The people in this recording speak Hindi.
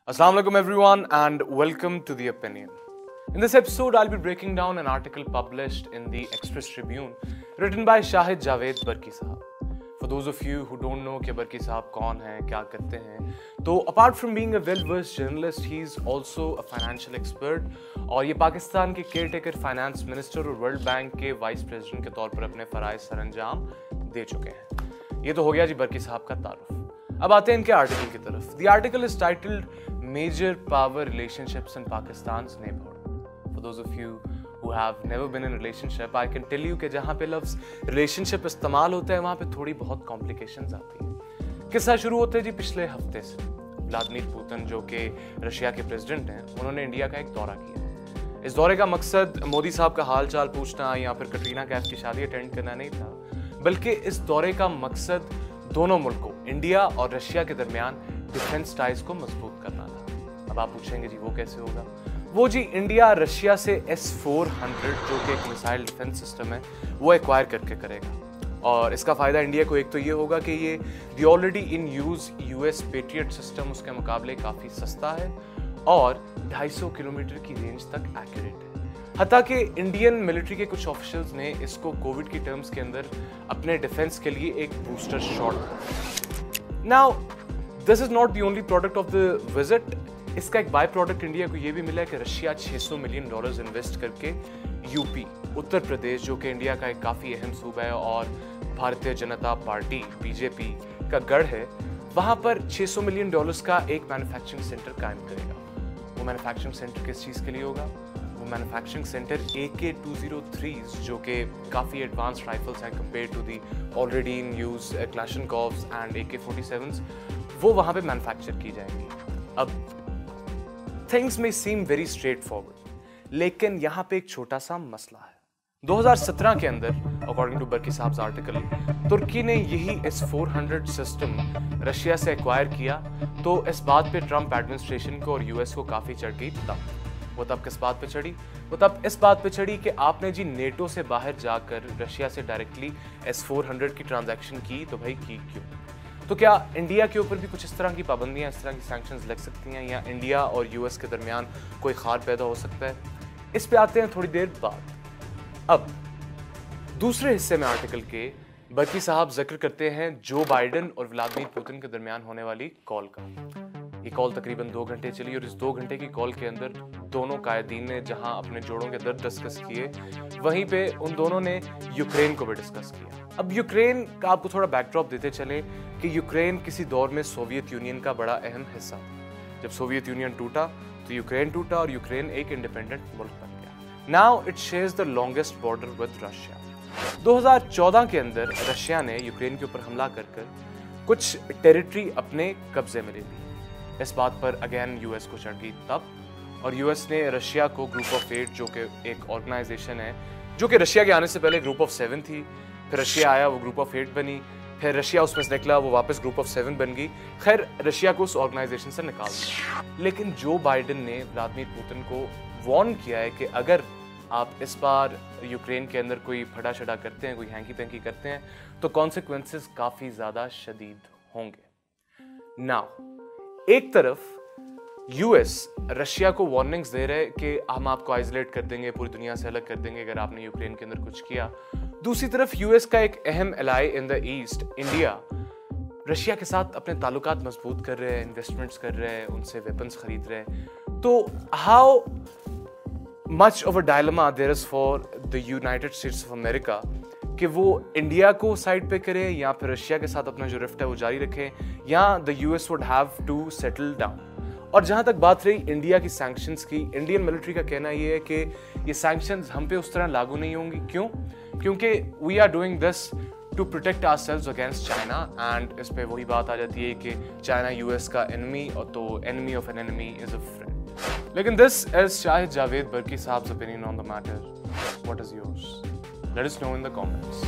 Assalamu alaikum everyone and welcome to The Opinion. In this episode, I'll be breaking down an article published in the Express Tribune written by Shahid Javed Barki Sahab. For those of you who don't know कि बरकी साहब कौन हैं, क्या करते हैं, तो apart from being a well-versed journalist, he is also a financial expert और ये पाकिस्तान के केयरटेकर फाइनेंस मिनिस्टर और वर्ल्ड बैंक के वाइस प्रेसिडेंट के तौर पर अपने फराइज सरंजाम दे चुके हैं। ये तो हो गया जी बरकी साहब का तारुफ। अब आते हैं इनके आर्टिकल की तरफ। The article is titled Major Power Relationships in Pakistan's Neighborhood. For those of you who have never been in a relationship, I can tell you कि जहाँ पे लफ्ज़ relationship इस्तेमाल होता है वहाँ पे थोड़ी बहुत complications आती हैं। किस्सा शुरू होता है जी पिछले हफ्ते से। व्लादिमीर पुतिन जो कि रशिया के प्रेसिडेंट हैं, उन्होंने इंडिया का एक दौरा किया। इस दौरे का मकसद मोदी साहब का हाल चाल पूछना या फिर कटरीना कैफ की शादी अटेंड करना नहीं था, बल्कि इस दौरे का मकसद दोनों मुल्कों इंडिया और रशिया के दरमियान डिफेंस टाइज को मजबूत करना था। अब आप पूछेंगे जी वो कैसे होगा? वो जी इंडिया रशिया से S-400 जो कि एक मिसाइल डिफेंस सिस्टम है वो एक्वायर करके करेगा और इसका फ़ायदा इंडिया को एक तो ये होगा कि ये the already in use US Patriot system उसके मुकाबले काफ़ी सस्ता है और 250 किलोमीटर की रेंज तक एक्यूरेट है। हत्ता कि इंडियन मिलिट्री के कुछ ऑफिशियल्स ने इसको कोविड की टर्म्स के अंदर अपने डिफेंस के लिए एक booster shot. Now this is not the only product of the visit. इसका एक बाय प्रोडक्ट इंडिया को ये भी मिला है कि रशिया $600 मिलियन इन्वेस्ट करके यूपी उत्तर प्रदेश जो कि इंडिया का एक काफ़ी अहम सूबा है और भारतीय जनता पार्टी BJP का गढ़ है, वहाँ पर $600 मिलियन का एक मैन्युफैक्चरिंग सेंटर कायम करेगा। वो मैन्युफैक्चरिंग सेंटर किस चीज़ के लिए होगा? वो मैन्युफैक्चरिंग सेंटर AK-203s जो कि काफ़ी एडवांस राइफल्स हैं compare to the already in use Kalashnikovs and AK-47s, वो वहाँ पे मैन्युफैक्चर की जाएंगी। अब थिंग्स में सीम वेरी स्ट्रेट फॉरवर्ड, लेकिन यहाँ पे एक छोटा सा मसला है। 2017 के अंदर अकॉर्डिंग टू बरकी साहब आर्टिकल, तुर्की ने यही S-400 सिस्टम रशिया से एक्वायर किया, तो इस बात पे ट्रंप एडमिनिस्ट्रेशन को और US को काफ़ी चढ़ गई तब। वो तब किस बात पे चढ़ी? वो तब इस बात पे चढ़ी कि आपने जी नेटो से बाहर जाकर रशिया से डायरेक्टली S-400 की ट्रांजैक्शन की, तो भाई की क्यों? तो क्या इंडिया के ऊपर भी कुछ इस तरह की पाबंदियां, इस तरह की सैंक्शंस लग सकती हैं या इंडिया और US के दरमियान कोई खार पैदा हो सकता है? इस पे आते हैं थोड़ी देर बाद। अब दूसरे हिस्से में आर्टिकल के बरकी साहब जिक्र करते हैं जो बाइडेन और व्लादिमीर पुतिन के दरमियान होने वाली कॉल का। ये कॉल तकरीबन 2 घंटे चली और इस 2 घंटे की कॉल के अंदर दोनों कायदीन ने जहां अपने जोड़ों के दर्द डिस्कस किए, वहीं पे उन दोनों ने यूक्रेन को भी डिस्कस किया। अब यूक्रेन का आपको थोड़ा बैकड्रॉप देते चले कि यूक्रेन किसी दौर में सोवियत यूनियन का बड़ा अहम हिस्सा था। जब सोवियत यूनियन टूटा तो यूक्रेन टूटा और यूक्रेन एक इंडिपेंडेंट मुल्क बन गया। Now it shares the longest border with Russia. 2014 के अंदर रशिया ने यूक्रेन के ऊपर हमला कर कुछ टेरिटरी अपने कब्जे में ले ली। इस बात पर अगेन US को चढ़ गई तब, और US ने रशिया को ग्रुप ऑफ 8 जो कि एक ऑर्गेनाइजेशन है जो कि रशिया के आने से पहले ग्रुप ऑफ 7 थी, फिर रशिया आया वो ग्रुप ऑफ 8 बनी, फिर रशिया उसमें से निकला वो वापस ग्रुप ऑफ 7 बन गई। खैर रशिया को उस ऑर्गेनाइजेशन से निकाल दिया। लेकिन जो बाइडेन ने व्लादिमीर पुतिन को वार्न किया है कि अगर आप इस बार यूक्रेन के अंदर कोई फटा छड़ा करते हैं, कोई हैंकी पैंकी करते हैं, तो कॉन्सिक्वेंसेस काफ़ी ज़्यादा शदीद होंगे। नाउ एक तरफ US रशिया को वार्निंग्स दे रहे कि हम आपको आइसोलेट कर देंगे, पूरी दुनिया से अलग कर देंगे अगर आपने यूक्रेन के अंदर कुछ किया। दूसरी तरफ US का एक अहम ally in the east India Russia के साथ अपने ताल्लुकात मजबूत कर रहे हैं, इन्वेस्टमेंट्स कर रहे हैं, उनसे वेपन्स खरीद रहे हैं। तो how much of a dilemma there is for the United States of America कि वो इंडिया को साइड पे करें या फिर रशिया के साथ अपना जो रिफ्ट है वो जारी रखें, या the US would have to settle down. और जहां तक बात रही इंडिया की सैंक्शंस की, इंडियन मिलिट्री का कहना ये है कि ये सैंक्शंस हम पे उस तरह लागू नहीं होंगी। क्यों? क्योंकि we are doing this to protect ourselves against China, and इस पे वही बात आ जाती है कि चाइना US का एनिमी, और तो enemy of an enemy is a friend. लेकिन दिस इज शाहिद जावेद बरकी साहब्स opinion on the matter. What is yours? Let us know in the comments.